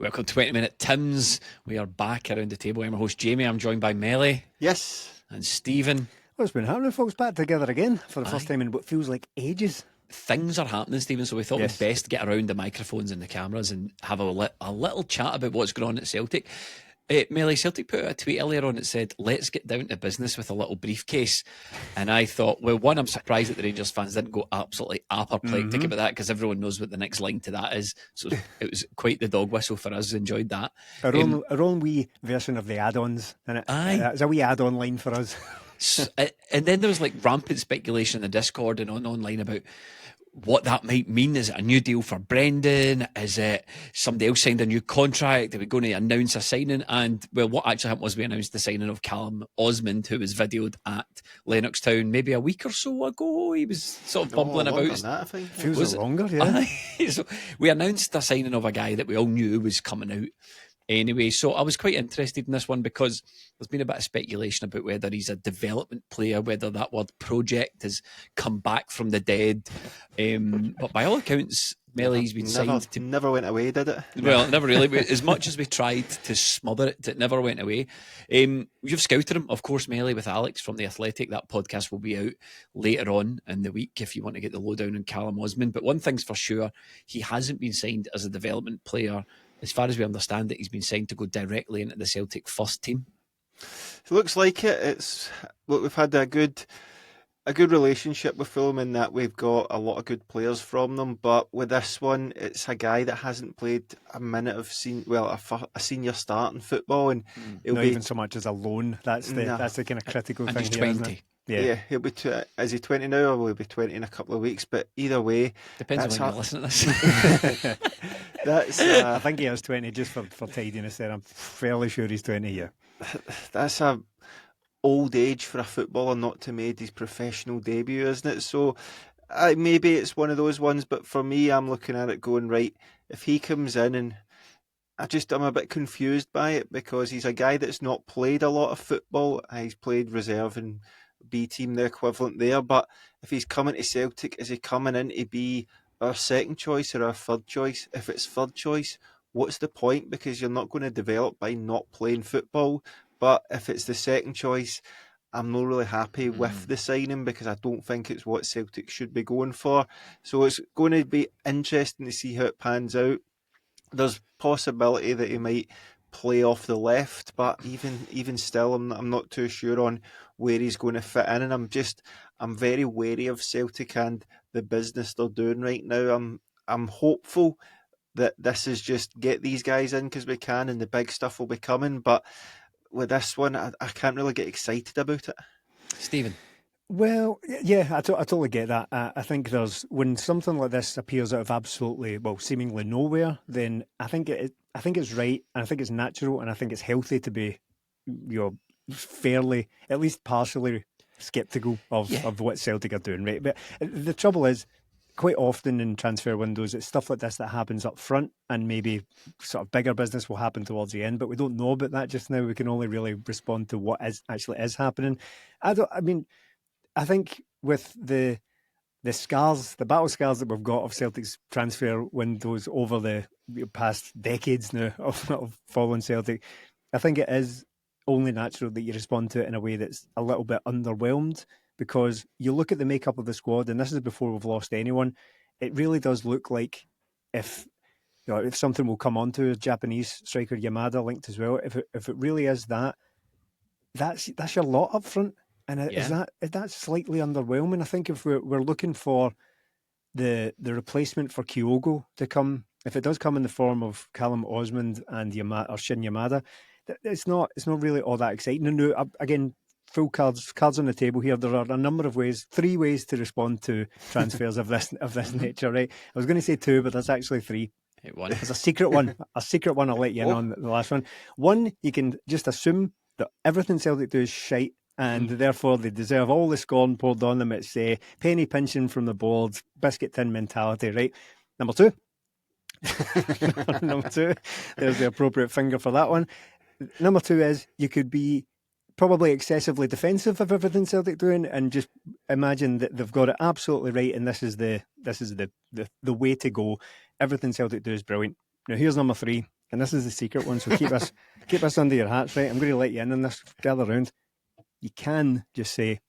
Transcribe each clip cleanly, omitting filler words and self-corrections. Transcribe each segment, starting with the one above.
Welcome to 20 Minute Tims. We are back around the table. I'm your host Jamie. I'm joined by Melly. Yes. And Stephen. What's been happening, folks? Back together again for the first time in what feels like ages. Things are happening, Stephen, so we thought we'd best get around the microphones and the cameras and have a little chat about what's going on at Celtic. Melly, Celtic put out a tweet earlier on that said, let's get down to business with a little briefcase. And I thought, well, one, I'm surprised that the Rangers fans didn't go absolutely apoplectic about that, because everyone knows what the next line to that is. So it was quite the dog whistle for us. Enjoyed that. Our own wee version of the add-ons. And it's a wee add-on line for us. And then there was like rampant speculation in the Discord and online about what that might mean. Is it a new deal for Brendan? Is it somebody else signed a new contract? Are we going to announce a signing? And well, what actually happened was we announced the signing of Callum Osmond, who was videoed at Lennoxtown maybe a week or so ago. He was sort of bumbling about. That, I think. Feels longer, yeah. So we announced the signing of a guy that we all knew was coming out anyway. So I was quite interested in this one because there's been a bit of speculation about whether he's a development player, whether that word project has come back from the dead. But by all accounts, Melly's been signed to... Never went away, did it? Well, never really. As much as we tried to smother it, it never went away. You've scouted him, of course, Melly, with Alex from The Athletic. That podcast will be out later on in the week if you want to get the lowdown on Callum Osmond. But one thing's for sure, he hasn't been signed as a development player. As far as we understand it, he's been signed to go directly into the Celtic first team. It looks like it. We've had a good relationship with Fulham in that we've got a lot of good players from them. But with this one, it's a guy that hasn't played a minute of a senior start in football, and not even so much as a loan. That's the kind of critical thing. He's 20. Yeah, he'll be. Is he 20 now, or will he be 20 in a couple of weeks? But either way, depends on when you listen to this. I think he is 20, just for tidiness there. I'm fairly sure he's 20. Yeah, that's a old age for a footballer not to make his professional debut, isn't it? So maybe it's one of those ones. But for me, I'm looking at it going, right, if he comes in, and I'm a bit confused by it because he's a guy that's not played a lot of football. He's played reserve and B team, the equivalent there. But if he's coming to Celtic, is he coming in to be our second choice or our third choice? If it's third choice, what's the point? Because you're not going to develop by not playing football. But if it's the second choice, I'm not really happy with the signing because I don't think it's what Celtic should be going for. So it's going to be interesting to see how it pans out. There's possibility that he might play off the left, but even still, I'm not too sure on where he's going to fit in, and I'm very wary of Celtic and the business they're doing right now. I'm hopeful that this is just get these guys in because we can, and the big stuff will be coming. But with this one, I can't really get excited about it. Stephen. Well, yeah, I totally get that. I think when something like this appears out of seemingly nowhere, then I think it's right, and I think it's natural, and I think it's healthy to be, fairly, at least partially sceptical of what Celtic are doing, right? But the trouble is, quite often in transfer windows, it's stuff like this that happens up front, and maybe sort of bigger business will happen towards the end, but we don't know about that just now. We can only really respond to what actually is happening. I think with the scars, the battle scars that we've got of Celtic's transfer windows over the past decades now of following Celtic, I think it is only natural that you respond to it in a way that's a little bit underwhelmed, because you look at the makeup of the squad, and this is before we've lost anyone, it really does look like if something will come on to Japanese striker Yamada linked as well, if it really is that's your lot up front. And is that slightly underwhelming? I think if we're looking for the replacement for Kyogo to come, if it does come in the form of Callum Osmond and Shin Yamada, it's not really all that exciting. And no, again, full cards on the table here. There are a number of ways, 3 ways to respond to transfers of this nature. Right? I was going to say 2, but there's actually 3. There's a secret one. I'll let you in on the last one. One, you can just assume that everything Celtic do is shite, and therefore they deserve all the scorn poured on them. It's penny pinching from the boards, biscuit tin mentality, right? Number 2, there's the appropriate finger for that one. Number 2 is you could be probably excessively defensive of everything Celtic doing, and just imagine that they've got it absolutely right, and this is the way to go. Everything Celtic do is brilliant. Now here's number 3. and this is the secret one, so keep us under your hats, right? I'm going to let you in on this. Gather round. You can just say,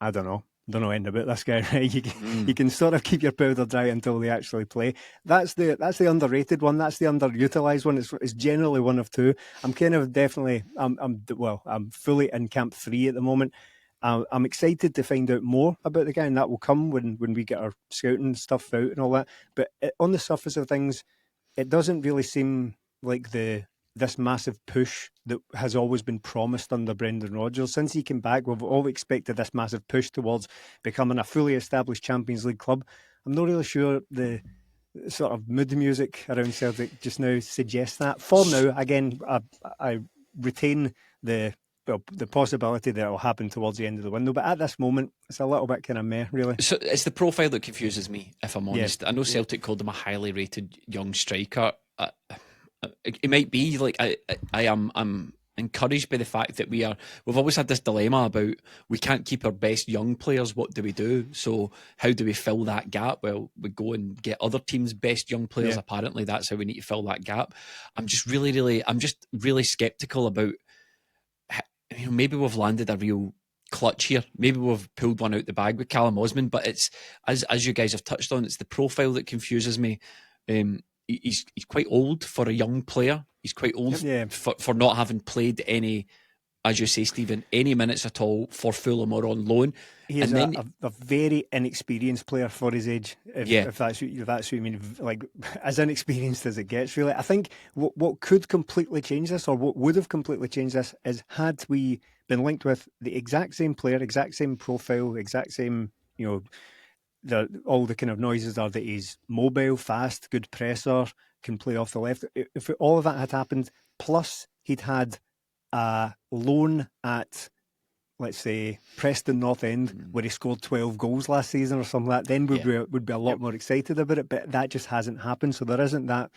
I don't know anything about this guy, right? You can sort of keep your powder dry until they actually play. That's the underrated one. That's the underutilized one. It's generally one of two. I'm kind of definitely I'm fully in camp 3 at the moment. I'm excited to find out more about the guy, and that will come when we get our scouting stuff out and all that. But on the surface of things, it doesn't really seem like this massive push that has always been promised under Brendan Rodgers. Since he came back, we've all expected this massive push towards becoming a fully established Champions League club. I'm not really sure the sort of mood music around Celtic just now suggests that. For now, again, I retain the possibility that it will happen towards the end of the window. But at this moment, it's a little bit kind of meh, really. So it's the profile that confuses me, if I'm honest. Yeah. I know Celtic called him a highly rated young striker. It might be like I'm encouraged by the fact that we've always had this dilemma about we can't keep our best young players. What do we do? So how do we fill that gap? Well, we go and get other teams' best young players. Yeah. Apparently, that's how we need to fill that gap. I'm just really skeptical about. Maybe we've landed a real clutch here. Maybe we've pulled one out the bag with Callum Osmond, but it's as you guys have touched on, it's the profile that confuses me. He's quite old for a young player. He's quite old for not having played any, as you say, Stephen, any minutes at all for Fulham or on loan. He is a very inexperienced player for his age. If that's what you mean, like as inexperienced as it gets, really. I think what could completely change this, or what would have completely changed this, is had we been linked with the exact same player, exact same profile, exact same, all the kind of noises are that he's mobile, fast, good presser, can play off the left. If all of that had happened, plus he'd had a loan at, let's say, Preston North End, where he scored 12 goals last season or something like that, then would be a lot more excited about it. But that just hasn't happened, so there isn't that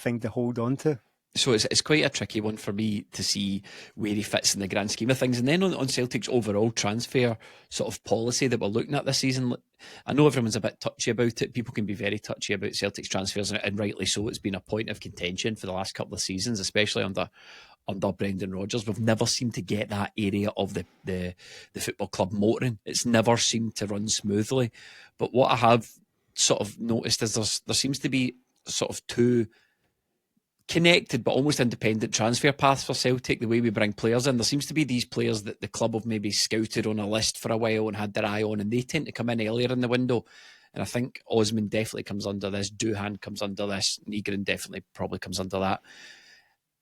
thing to hold on to. So it's quite a tricky one for me to see where he fits in the grand scheme of things. And then on Celtic's overall transfer sort of policy that we're looking at this season, I know everyone's a bit touchy about it. People can be very touchy about Celtic's transfers, and rightly so. It's been a point of contention for the last couple of seasons, especially under Brendan Rodgers. We've never seemed to get that area of the football club motoring. It's never seemed to run smoothly. But what I have sort of noticed is there seems to be sort of two connected but almost independent transfer paths for Celtic, the way we bring players in. There seems to be these players that the club have maybe scouted on a list for a while and had their eye on, and they tend to come in earlier in the window. And I think Osmond definitely comes under this, Duhan comes under this, Nygren definitely probably comes under that.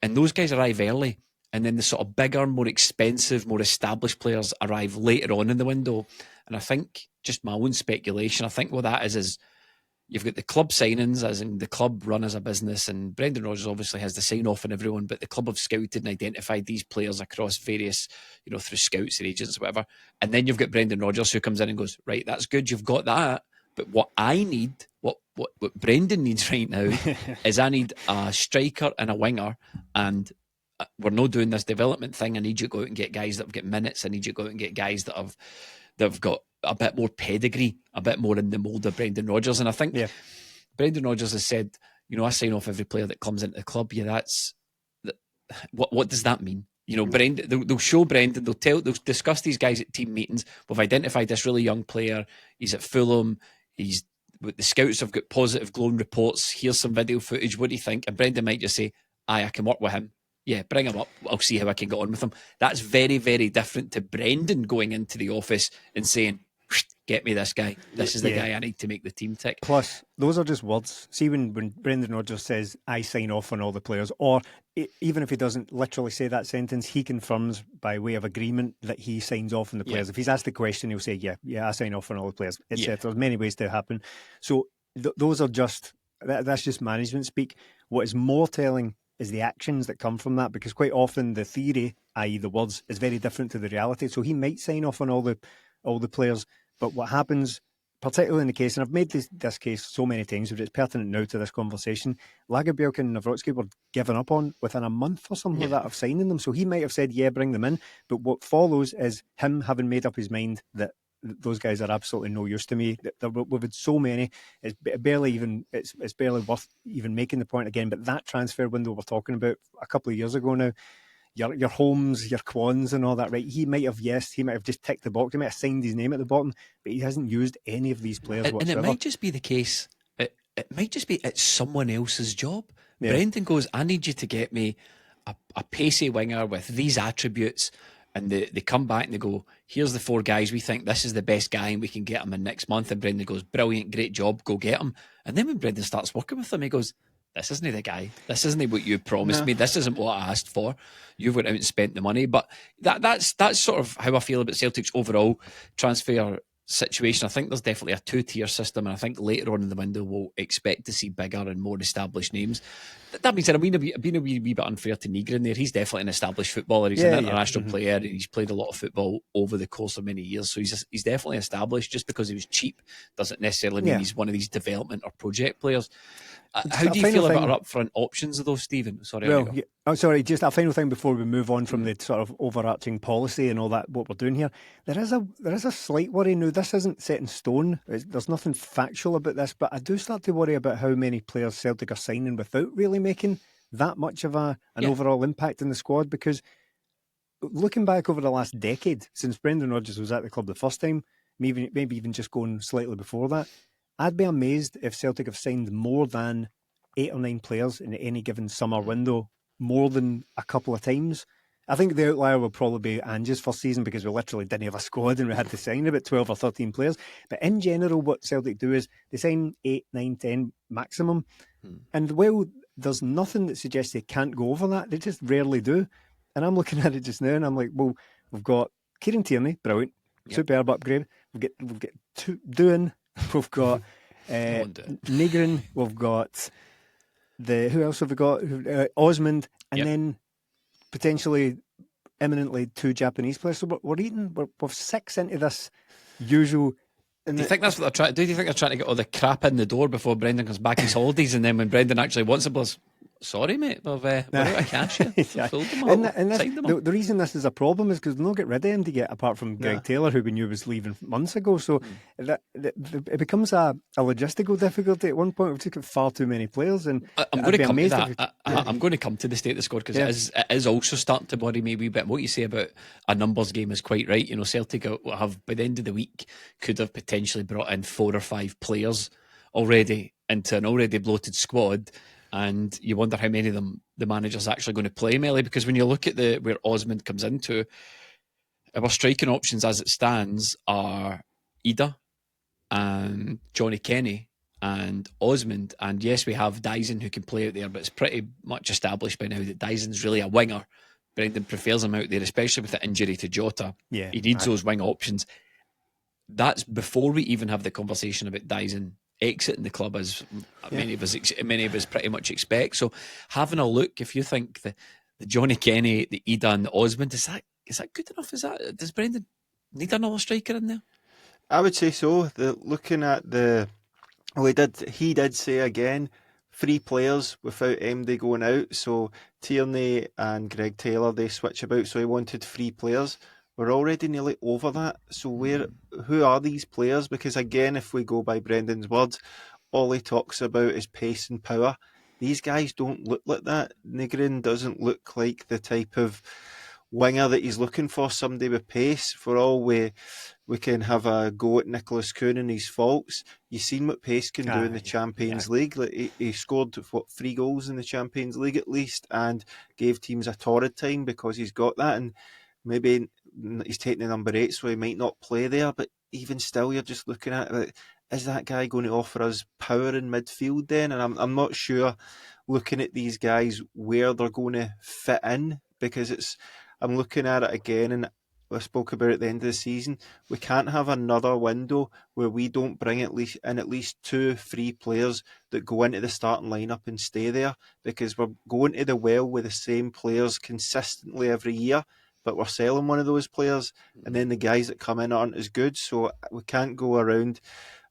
And those guys arrive early, and then the sort of bigger, more expensive, more established players arrive later on in the window. And I think, just my own speculation, I think what that is you've got the club signings, as in the club run as a business, and Brendan Rodgers obviously has the sign off on everyone, but the club have scouted and identified these players across various, through scouts or agents or whatever. And then you've got Brendan Rodgers who comes in and goes, right, that's good, you've got that. But what I need, what Brendan needs right now is I need a striker and a winger, and we're not doing this development thing. I need you to go out and get guys that have got minutes. I need you to go out and get guys that have got a bit more pedigree, a bit more in the mould of Brendan Rodgers. And I think Brendan Rodgers has said, I sign off every player that comes into the club. Yeah, what does that mean? Brendan, they'll show Brendan, they'll discuss these guys at team meetings. We've identified this really young player. He's at Fulham. The scouts have got positive glowing reports. Here's some video footage. What do you think? And Brendan might just say, I can work with him. Yeah, bring him up. I'll see how I can get on with him. That's very, very different to Brendan going into the office and saying, get me this guy. This is the guy I need to make the team tick. Plus, those are just words. See, when Brendan Rodgers says, I sign off on all the players, or even if he doesn't literally say that sentence, he confirms by way of agreement that he signs off on the players. If he's asked the question, he'll say, yeah, I sign off on all the players, etc. There's many ways to happen. So those are that's just management speak. What is more telling is the actions that come from that, because quite often the theory, i.e. the words, is very different to the reality. So he might sign off on all the players, but what happens, particularly in the case, and I've made this case so many times, but it's pertinent now to this conversation, Lagerbielke and Nawrocki were given up on within a month or something like that of signing them. So he might have said, bring them in. But what follows is him having made up his mind that those guys are absolutely no use to me. We've had so many, it's barely worth even making the point again. But that transfer window we're talking about a couple of years ago now, your Holmes, your Kwons and all that, right? He might have just ticked the box. He might have signed his name at the bottom, but he hasn't used any of these players whatsoever. And it might just be the case, it might just be it's someone else's job. Yeah. Brendan goes, I need you to get me a pacey winger with these attributes, and they come back and they go, here's the 4 guys, we think this is the best guy and we can get him in next month. And Brendan goes, brilliant, great job, go get him. And then when Brendan starts working with him, he goes, this isn't the guy. This isn't what you promised me. This isn't what I asked for. You've went out and spent the money. But that's sort of how I feel about Celtic's overall transfer situation. I think there's definitely a 2-tier system, and I think later on in the window we'll expect to see bigger and more established names. That being said, being a wee bit unfair to Nigrin there. He's definitely an established footballer. He's an international player, and he's played a lot of football over the course of many years. So he's definitely established. Just because he was cheap doesn't necessarily mean he's one of these development or project players. How do you feel about our upfront options, though, Stephen? Sorry. Sorry. Just a final thing before we move on from the sort of overarching policy and all that. What we're doing here, there is a slight worry now. This isn't set in stone. There's nothing factual about this, but I do start to worry about how many players Celtic are signing without really making that much of an overall impact in the squad. Because looking back over the last decade, since Brendan Rodgers was at the club the first time, maybe even just going slightly before that, I'd be amazed if Celtic have signed more than 8 or 9 players in any given summer window, more than a couple of times. I think the outlier will probably be Ange's first season, because we literally didn't have a squad and we had to sign about 12 or 13 players. But in general, what Celtic do is they sign 8, 9, 10 maximum. And while there's nothing that suggests they can't go over that, they just rarely do. And I'm looking at it just now and I'm like, well, we've got Kieran Tierney, brilliant, superb upgrade. We've got Doohan. We've got Nigrin. We've got who else have we got? Osmond, and then potentially, imminently 2 Japanese players. So we're 6 into this usual. Do you think that's what they're trying to do? Do you think they're trying to get all the crap in the door before Brendan comes back his holidays, and then when Brendan actually wants them, sorry, mate, we're out of cash here. The reason this is a problem is because they'll not get rid of him to get, apart from Greg Taylor, who we knew was leaving months ago. So it becomes a logistical difficulty. At one point, we've taken far too many players, and I'm going to come to that. I'm going to come to the state of the squad, because it is also starting to worry me a wee bit. What you say about a numbers game is quite right. You know, Celtic have, by the end of the week, could have potentially brought in 4 or 5 players already into an already bloated squad. And you wonder how many of them the manager's actually going to play, Melly, because when you look at where Osmond comes into, our striking options as it stands are Ida and Johnny Kenny and Osmond. And yes, we have Daizen who can play out there, but it's pretty much established by now that Daizen's really a winger. Brendan prefers him out there, especially with the injury to Jota. Yeah, he needs those wing options. That's before we even have the conversation about Daizen exiting the club, as many of us pretty much expect. So having a look, if you think the Johnny Kenny, the Ida and the Osmond, is that good enough? Does Brendan need another striker in there? I would say so. Looking at he did say again, 3 players without MD going out. So Tierney and Greg Taylor, they switch about. So he wanted 3 players. We're already nearly over that. So who are these players? Because again, if we go by Brendan's words, all he talks about is pace and power. These guys don't look like that. Nigrin doesn't look like the type of winger that he's looking for, somebody with pace. For all we can have a go at Nicholas Kuhn and his faults. You've seen what pace can do in the Champions League. Like he scored 3 goals in the Champions League at least, and gave teams a torrid time because he's got that. And maybe he's taking the number 8, so he might not play there, but even still, you're just looking at it, is that guy going to offer us power in midfield then? And I'm not sure, looking at these guys, where they're going to fit in, because I'm looking at it again, and I spoke about it at the end of the season. We can't have another window where we don't bring at least 2-3 players that go into the starting lineup and stay there, because we're going to the well with the same players consistently every year. But we're selling one of those players, and then the guys that come in aren't as good. So we can't go around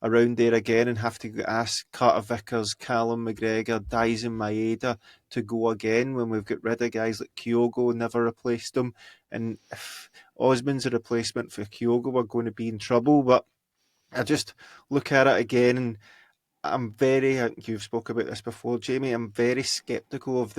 around there again and have to ask Carter Vickers, Callum McGregor, Daizen, Maeda to go again when we've got rid of guys like Kyogo, never replaced them. And if Osmond's a replacement for Kyogo, we're going to be in trouble. But I just look at it again and I think you've spoke about this before, Jamie, I'm very sceptical of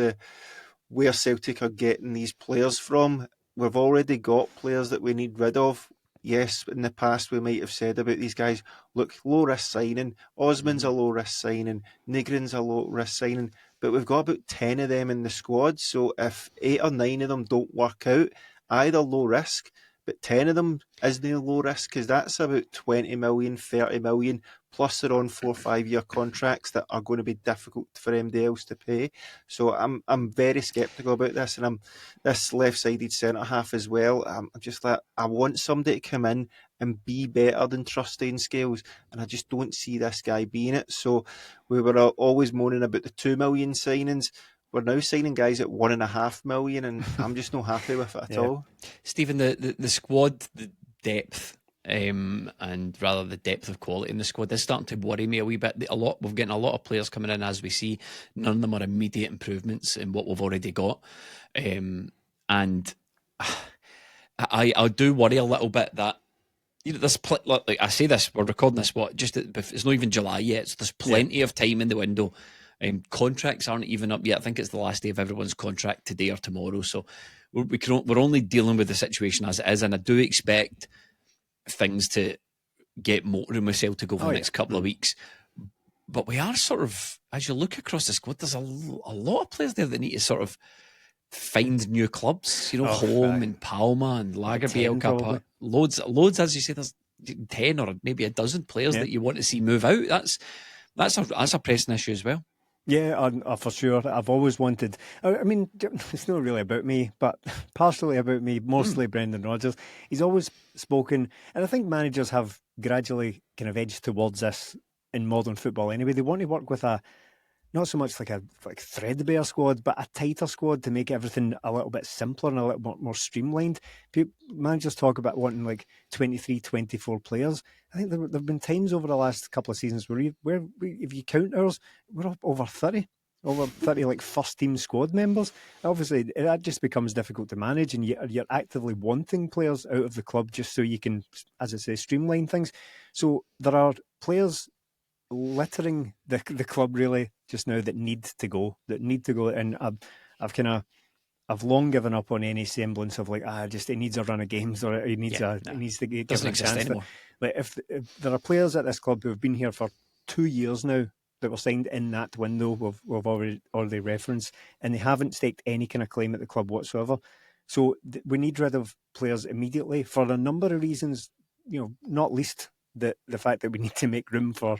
where Celtic are getting these players from. We've already got players that we need rid of. Yes, in the past we might have said about these guys, look, low risk signing. Osmond's a low risk signing. Nigrin's a low risk signing. But we've got about 10 of them in the squad. So if 8 or 9 of them don't work out, either low risk, but 10 of them isn't low risk because that's about 20 million, 30 million. Plus they're on 4 or 5 year contracts that are going to be difficult for MD else to pay. So I'm very sceptical about this, and I'm this left-sided centre half as well. I'm just like, I want somebody to come in and be better than Trustane Scales, and I just don't see this guy being it. So we were always moaning about the 2 million signings. We're now signing guys at 1.5 million, and I'm just not happy with it at all. Stephen, the squad, the depth, and rather the depth of quality in the squad is starting to worry me a wee bit. We've getting a lot of players coming in as we see. None of them are immediate improvements in what we've already got, and I do worry a little bit that this like I say this, we're recording this it's not even July yet, so there's plenty of time in the window. Contracts aren't even up yet. I think it's the last day of everyone's contract today or tomorrow, so we're only dealing with the situation as it is, and I do expect things to get motoring with Celtic over the next couple of weeks. But we are sort of, as you look across the squad, there's a lot of players there that need to sort of find new clubs, home and Palma and Lagerbielka, loads, as you say, there's 10 or maybe a dozen players that you want to see move out. That's a pressing issue as well. Yeah, for sure. I've always wanted, I mean, it's not really about me, but partially about me, mostly Brendan Rodgers. He's always spoken, and I think managers have gradually kind of edged towards this in modern football anyway. They want to work with not so much like threadbare squad, but a tighter squad to make everything a little bit simpler and a little more streamlined. Managers talk about wanting like 23, 24 players. I think there have been times over the last couple of seasons where if you count ours, we're up over 30 like first team squad members. Obviously, that just becomes difficult to manage, and you're actively wanting players out of the club just so you can, as I say, streamline things. So there are players littering the club really just now that need to go, and I've long given up on any semblance of like he needs a run of games, or he needs to give him a chance. Like if there are players at this club who have been here for 2 years now that were signed in that window we've already referenced, and they haven't staked any kind of claim at the club whatsoever. So we need rid of players immediately for a number of reasons, not least the fact that we need to make room for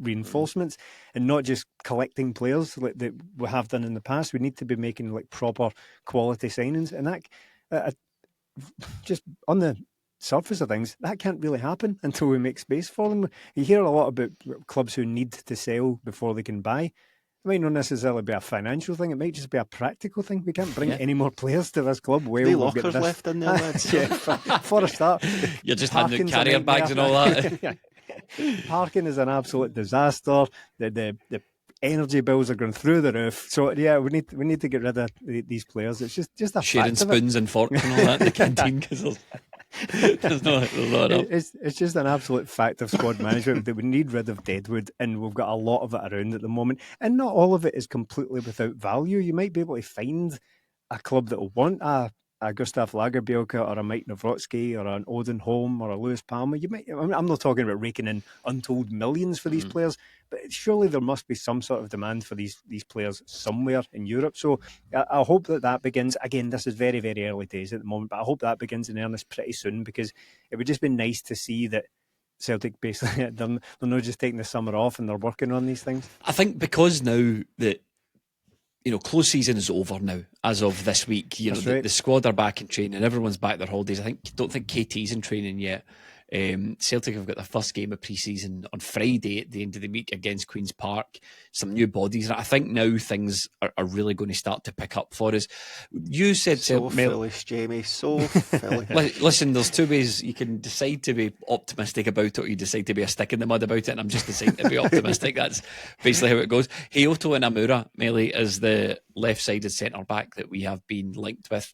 reinforcements and not just collecting players like that we have done in the past. We need to be making like proper quality signings, and that just on the surface of things, that can't really happen until we make space for them. You hear a lot about clubs who need to sell before they can buy. It might not necessarily be a financial thing, it might just be a practical thing. We can't bring any more players to this club. Well, lockers left in there, lads. For a start. You're just handing carrier bags and all that. Parking is an absolute disaster. The energy bills are going through the roof. So yeah, we need to get rid of these players. It's just a sharing spoons and forks and all that in the canteen because there's not enough. It's just an absolute fact of squad management that we need rid of deadwood, and we've got a lot of it around at the moment. And not all of it is completely without value. You might be able to find a club that will want a Gustav Lagerbielka or a Mike Nawrocki or an Odin Holm or a Lewis Palmer. I'm not talking about raking in untold millions for these players, but surely there must be some sort of demand for these players somewhere in Europe. So I hope that begins. Again, this is very, very early days at the moment, but I hope that begins in earnest pretty soon, because it would just be nice to see that Celtic basically, they're not just taking the summer off and they're working on these things. I think because now that close season is over now, as of this week. The squad are back in training, everyone's back their holidays. Don't think KT's in training yet. Celtic have got their first game of pre-season on Friday at the end of the week against Queen's Park. Some new bodies. I think now things are really going to start to pick up for us. You said so foolish, Jamie. So foolish. Listen, there's two ways you can decide to be optimistic about it, or you decide to be a stick in the mud about it. And I'm just deciding to be optimistic. That's basically how it goes. Hayoto Inamura, Melly, is the left-sided centre back that we have been linked with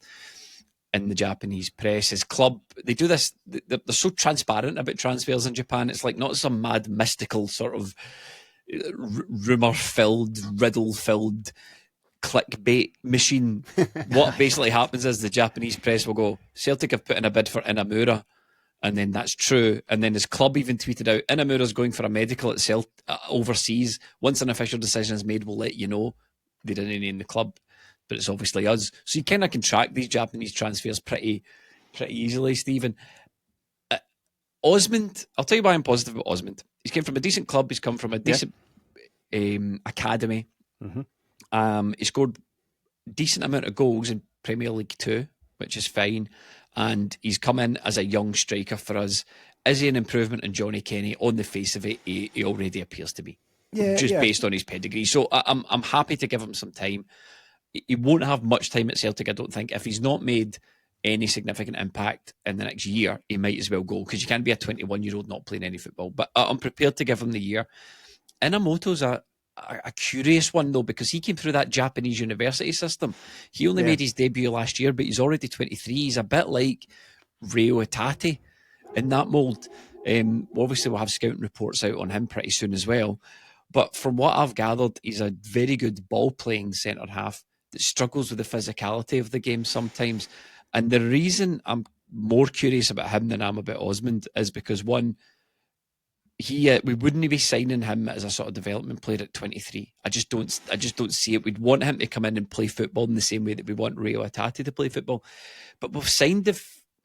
in the Japanese press. His club, they do this, they're so transparent about transfers in Japan. It's like not some mad mystical sort of rumour-filled, riddle-filled clickbait machine. What basically happens is the Japanese press will go, Celtic have put in a bid for Inamura, and then that's true. And then his club even tweeted out, Inamura's going for a medical at overseas. Once an official decision is made, we'll let you know. They didn't name the club, but it's obviously us. So you kind of can track these Japanese transfers pretty easily, Stephen. Osmond, I'll tell you why I'm positive about Osmond. He's came from a decent club. He's come from a decent academy. Mm-hmm. He scored a decent amount of goals in Premier League 2, which is fine. And he's come in as a young striker for us. Is he an improvement in Johnny Kenny? On the face of it, he already appears to be. Based on his pedigree. So I'm happy to give him some time. He won't have much time at Celtic, I don't think. If he's not made any significant impact in the next year, he might as well go, because you can't be a 21-year-old not playing any football. But I'm prepared to give him the year. Inamoto's a curious one, though, because he came through that Japanese university system. He only made his debut last year, but he's already 23. He's a bit like Reo Hatate in that mould. Obviously, we'll have scouting reports out on him pretty soon as well. But from what I've gathered, he's a very good ball-playing centre-half that struggles with the physicality of the game sometimes. And the reason I'm more curious about him than I'm about Osmond is because, one, we wouldn't be signing him as a sort of development player at 23. I just don't see it. We'd want him to come in and play football in the same way that we want Reo Hatate to play football. But we've signed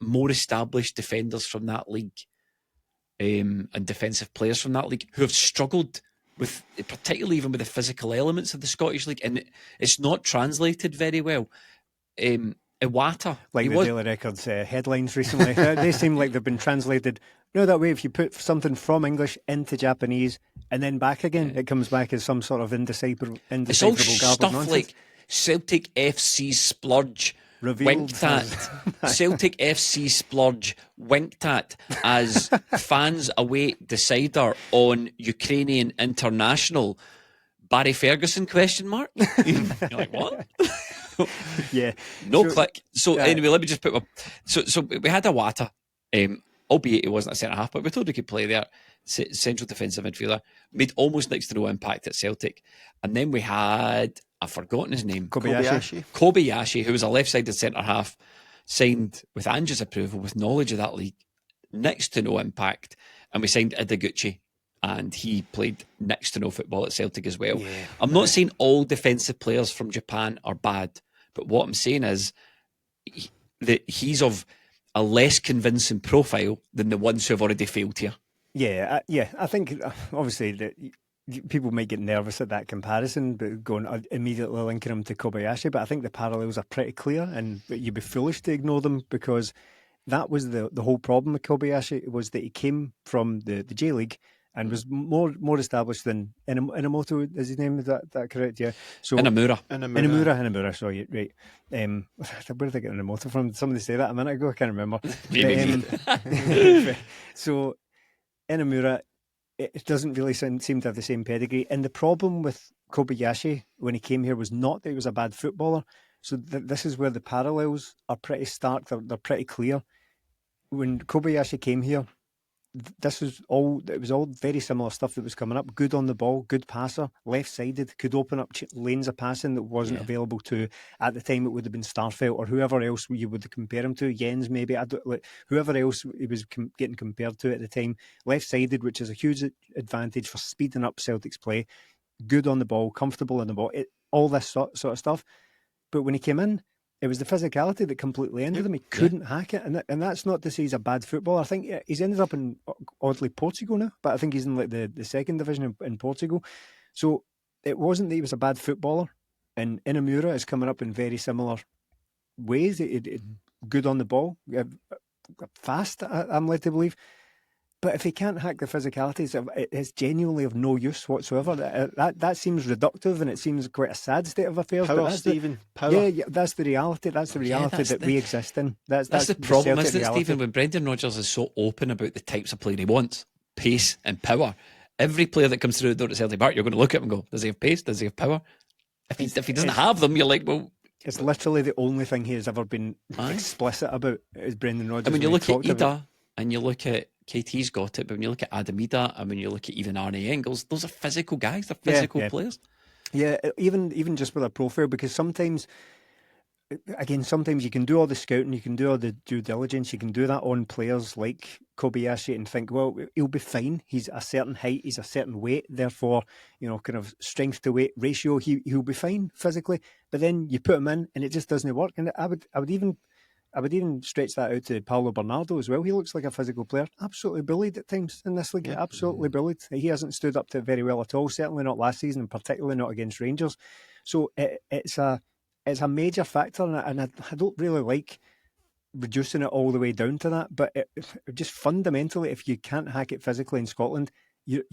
more established defenders from that league, and defensive players from that league who have struggled with, particularly even with the physical elements of the Scottish League, and it's not translated very well. Iwata, like the Daily Record's headlines recently, they seem like they've been translated. That way, if you put something from English into Japanese and then back again, it comes back as some sort of indecipherable it's all stuff nonsense. Like Celtic FC splurge. Winked at Celtic FC splurge winked at as fans await decider on Ukrainian international Barry Ferguson ? You're like, what? Yeah, click. So anyway, let me just put so we had Iwata, albeit he wasn't a centre half, but we told he could play there, central defensive midfielder, made almost next to no impact at Celtic. And then we had, I've forgotten his name, Kobayashi, who was a left-sided centre-half, signed with Ange's approval, with knowledge of that league, next to no impact. And we signed Ideguchi, and he played next to no football at Celtic as well. Yeah, I'm not saying all defensive players from Japan are bad, but what I'm saying is that he's of a less convincing profile than the ones who have already failed here. Yeah. I think obviously that people might get nervous at that comparison, but going immediately linking him to Kobayashi. But I think the parallels are pretty clear, and you'd be foolish to ignore them, because that was the whole problem with Kobayashi, was that he came from the J League and was more established than Inamoto, is his name? Is that correct? Yeah. So Inamura. Sorry, right. Where did I get Inamoto from? Did somebody say that a minute ago? I can't remember. So Inamura, it doesn't really seem to have the same pedigree. And the problem with Kobayashi when he came here was not that he was a bad footballer. So this is where the parallels are pretty stark. They're pretty clear. When Kobayashi came here, it was all very similar stuff that was coming up. Good on the ball, good passer, left-sided, could open up lanes of passing that wasn't available to, at the time it would have been Starfelt or whoever else you would compare him to, Jens maybe, whoever else he was getting compared to at the time. Left-sided, which is a huge advantage for speeding up Celtic's play. Good on the ball, comfortable on the ball, all this sort of stuff. But when he came in, it was the physicality that completely ended him. He couldn't hack it. And that's not to say he's a bad footballer. I think he's ended up in, oddly, Portugal now. But I think he's in like the second division in Portugal. So it wasn't that he was a bad footballer. And Inamura is coming up in very similar ways. Good on the ball. Fast, I'm led to believe. But if he can't hack the physicality, it's genuinely of no use whatsoever. That seems reductive, and it seems quite a sad state of affairs. Power, but that's Stephen. Power. Yeah, that's the reality. That's the reality that we exist in. That's the problem, Celtic isn't it, reality. Stephen? When Brendan Rodgers is so open about the types of player he wants, pace and power. Every player that comes through the door at Celtic Park, you're going to look at him and go, does he have pace? Does he have power? If he doesn't have them, you're like, well... It's literally the only thing he has ever been explicit about is Brendan Rodgers. And when you look at Ida and you look at KT's got it, but when you look at Adam Ida and when you look at even Arne Engels, those are physical guys. They're physical players. Yeah, even just with a profile, because sometimes you can do all the scouting, you can do all the due diligence, you can do that on players like Kobayashi and think, well, he'll be fine. He's a certain height, he's a certain weight, therefore, kind of strength to weight ratio, he'll be fine physically. But then you put him in and it just doesn't work. And I would even stretch that out to Paulo Bernardo as well. He looks like a physical player, absolutely bullied at times in this league, absolutely bullied. He hasn't stood up to it very well at all, certainly not last season, and particularly not against Rangers. So it's a major factor, and I don't really like reducing it all the way down to that. But just fundamentally, if you can't hack it physically in Scotland, you're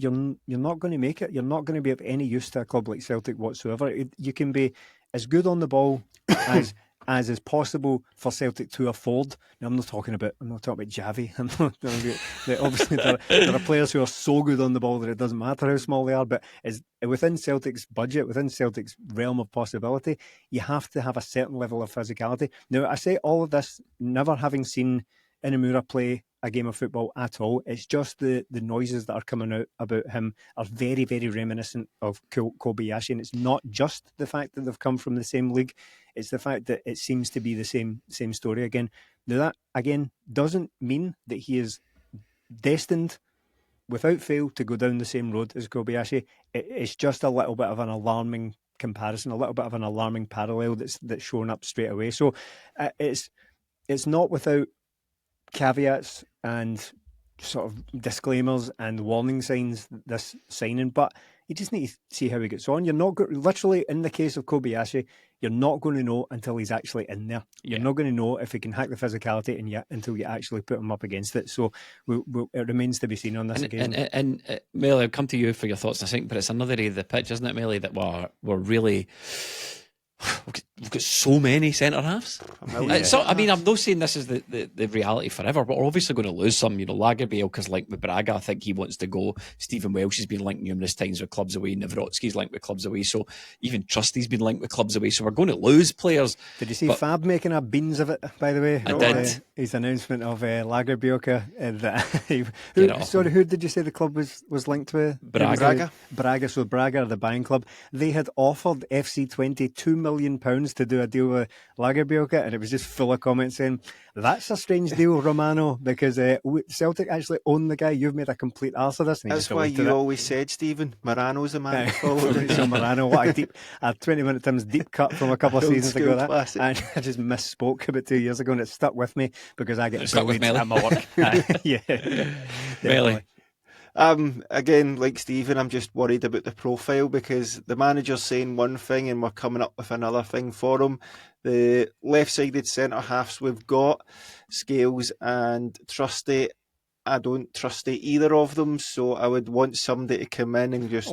not going to make it. You're not going to be of any use to a club like Celtic whatsoever. You can be as good on the ball as is possible for Celtic to afford. Now, I'm not talking about Javi. Obviously there are players who are so good on the ball that it doesn't matter how small they are, but within Celtic's budget, within Celtic's realm of possibility, you have to have a certain level of physicality. Now, I say all of this never having seen Inamura play a game of football at all. It's just the noises that are coming out about him are very, very reminiscent of Kobayashi, and it's not just the fact that they've come from the same league, it's the fact that it seems to be the same story again. Now, that again doesn't mean that he is destined without fail to go down the same road as Kobayashi. It's just a little bit of an alarming comparison, a little bit of an alarming parallel that's shown up straight away. So it's not without caveats and sort of disclaimers and warning signs, this signing, but you just need to see how he gets on. You're not literally, in the case of Kobayashi, you're not going to know until he's actually in there. You're not going to know if he can hack the physicality until you actually put him up against it. So it remains to be seen on this occasion. And Melly, I'll come to you for your thoughts in a second, but it's another area of the pitch, isn't it, Melly, that we're really... We've got so many centre halves. I mean, I'm not saying this is the reality forever, but we're obviously going to lose some. Lagerbielke's linked with Braga. I think he wants to go. Stephen Welsh has been linked numerous times with clubs away. Nawrocki's linked with clubs away. So even Trusty's been linked with clubs away. So we're going to lose players. Did you see Fab making a beans of it, by the way? I did. His announcement of Lagerbielke. Who did you say the club was linked with? Braga. So Braga are the buying club. They had offered FC20 £2 million to do a deal with Lagerbielke, and it was just full of comments saying, that's a strange deal, Romano, because Celtic actually own the guy. You've made a complete arse of this. That's why you always said, Stephen, Morano's the man to follow. So Morano, what a 20-minute Tim's deep cut from a couple of seasons ago. And I just misspoke about 2 years ago, and it stuck with me because I get bullied at my work. Melly. Again, like Stephen, I'm just worried about the profile because the manager's saying one thing and we're coming up with another thing for him. The left-sided centre halves we've got, Scales and Trusty. I don't trust either of them, so I would want somebody to come in and just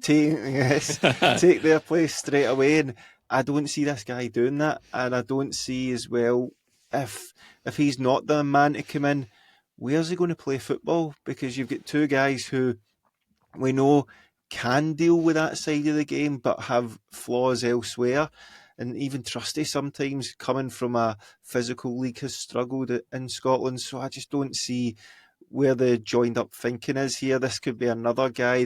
take their place straight away. And I don't see this guy doing that, and I don't see as well if he's not the man to come in, where's he going to play football? Because you've got two guys who we know can deal with that side of the game but have flaws elsewhere. And even Trusty sometimes coming from a physical league has struggled in Scotland. So I just don't see where the joined up thinking is here. This could be another guy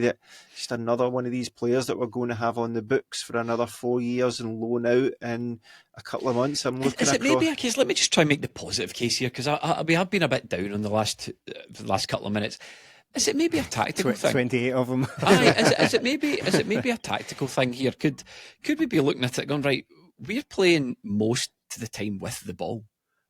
just another one of these players that we're going to have on the books for another 4 years and loan out in a couple of months. Is it maybe a case? Let me just try and make the positive case here, because we have been a bit down on the last couple of minutes. Is it maybe a tactical thing? 28 of them. Is it maybe a tactical thing here? Could we be looking at it going, right, we're playing most of the time with the ball.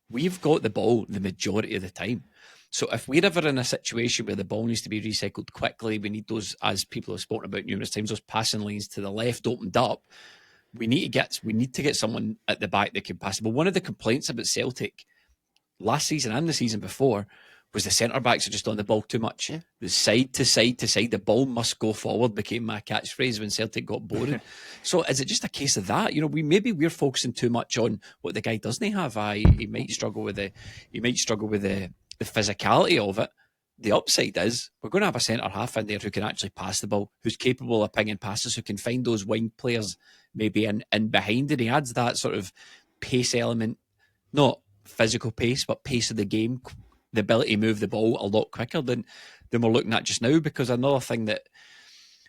We've got the ball the majority of the time. So if we're ever in a situation where the ball needs to be recycled quickly, we need those, as people have spoken about numerous times, those passing lanes to the left opened up. We need to get someone at the back that can pass. But one of the complaints about Celtic last season and the season before was the centre-backs are just on the ball too much. Yeah. The side to side to side, the ball must go forward became my catchphrase when Celtic got boring. So is it just a case of that? You know, we're focusing too much on what the guy doesn't have. He might struggle with the physicality of it. The upside is we're going to have a centre half in there who can actually pass the ball, who's capable of pinging passes, who can find those wing players maybe in behind, and he adds that sort of pace element, not physical pace, but pace of the game, the ability to move the ball a lot quicker than we're looking at just now. Because another thing that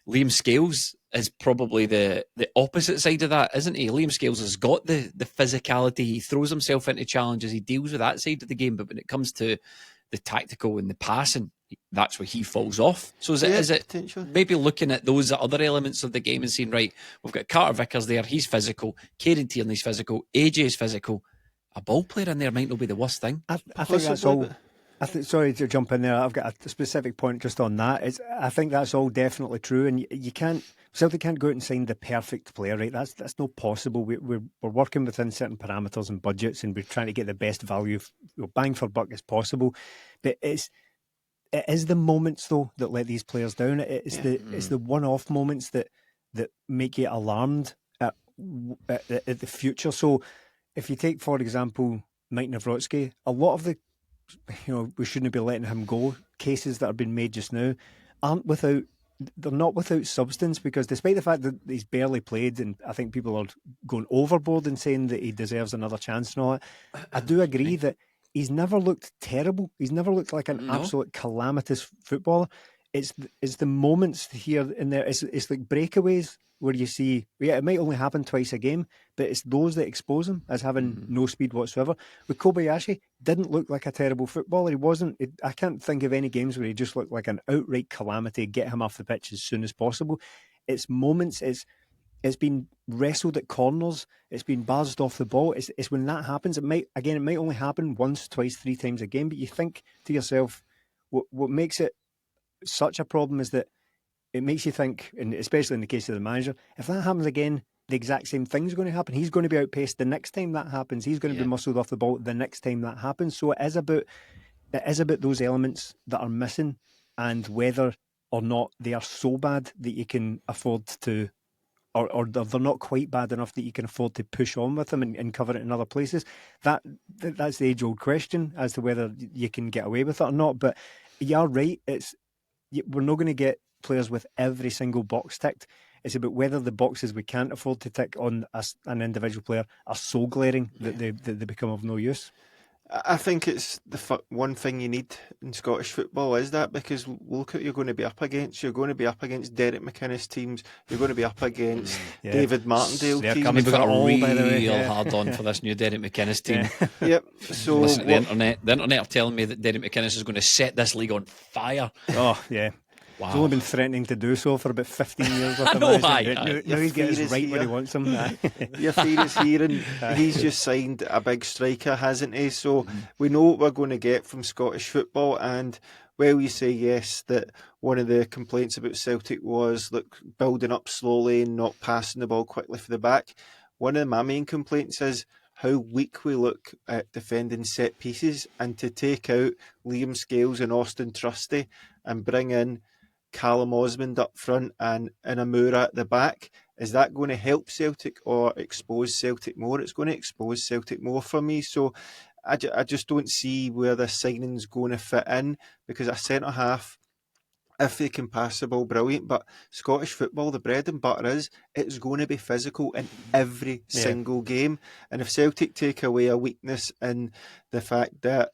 Liam Scales is probably the opposite side of that, isn't he? Liam Scales has got the physicality, he throws himself into challenges, he deals with that side of the game, but when it comes to the tactical and the passing, that's where he falls off. So is it maybe looking at those other elements of the game and saying, right, we've got Carter Vickers there, he's physical, Kieran Tierney's physical, AJ is physical, a ball player in there might not be the worst thing. I think that's all. Sorry to jump in there. I've got a specific point just on that. I think that's all definitely true, and you can't. Celtic can't go out and sign the perfect player, right? That's not possible. We're working within certain parameters and budgets, and we're trying to get the best value, bang for buck as possible. But it is the moments though that let these players down. It's the one-off moments that make you alarmed at the future. So if you take, for example, Mike Nawrocki, a lot of the we shouldn't be letting him go cases that are being made just now they're not without substance, because despite the fact that he's barely played, and I think people are going overboard in saying that he deserves another chance and all that, I do agree that he's never looked terrible. He's never looked like an absolute calamitous footballer. It's the moments here and there. It's like breakaways where you see, it might only happen twice a game, but it's those that expose him as having no speed whatsoever. With Kobayashi, didn't look like a terrible footballer. He wasn't. I can't think of any games where he just looked like an outright calamity. Get him off the pitch as soon as possible. It's moments. It's been wrestled at corners. It's been buzzed off the ball. It's when that happens. It might only happen once, twice, 3 times a game. But you think to yourself, what makes it such a problem is that it makes you think, and especially in the case of the manager, if that happens again, the exact same thing's going to happen. He's going to be outpaced the next time that happens. He's going to be muscled off the ball the next time that happens. So it is about those elements that are missing, and whether or not they are so bad that you can afford to, or they're not quite bad enough that you can afford to push on with them and cover it in other places. That's the age-old question as to whether you can get away with it or not. But you're right. We're not going to get players with every single box ticked. It's about whether the boxes we can't afford to tick on an individual player are so glaring that they become of no use. I think it's the one thing you need in Scottish football is that, because look what you're going to be up against. You're going to be up against Derek McInnes teams. You're going to be up against David Martindale teams. We've got a real hard on for this new Derek McInnes team. Yep. So listen to the internet. The internet are telling me that Derek McInnes is going to set this league on fire. Oh yeah. Wow. He's only been threatening to do so for about 15 years. I know, now he's getting his right where he wants him. Your fear is here, and he's just signed a big striker, hasn't he? So we know what we're going to get from Scottish football. And while you say yes, that one of the complaints about Celtic was building up slowly and not passing the ball quickly for the back, one of my main complaints is how weak we look at defending set pieces. And to take out Liam Scales and Austin Trusty and bring in Callum Osmond up front and Inamura at the back, is that going to help Celtic or expose Celtic more? It's going to expose Celtic more for me. So I just don't see where this signing's going to fit in, because a centre half, if they can pass the ball, brilliant. But Scottish football, the bread and butter is it's going to be physical in every single game. And if Celtic take away a weakness in the fact that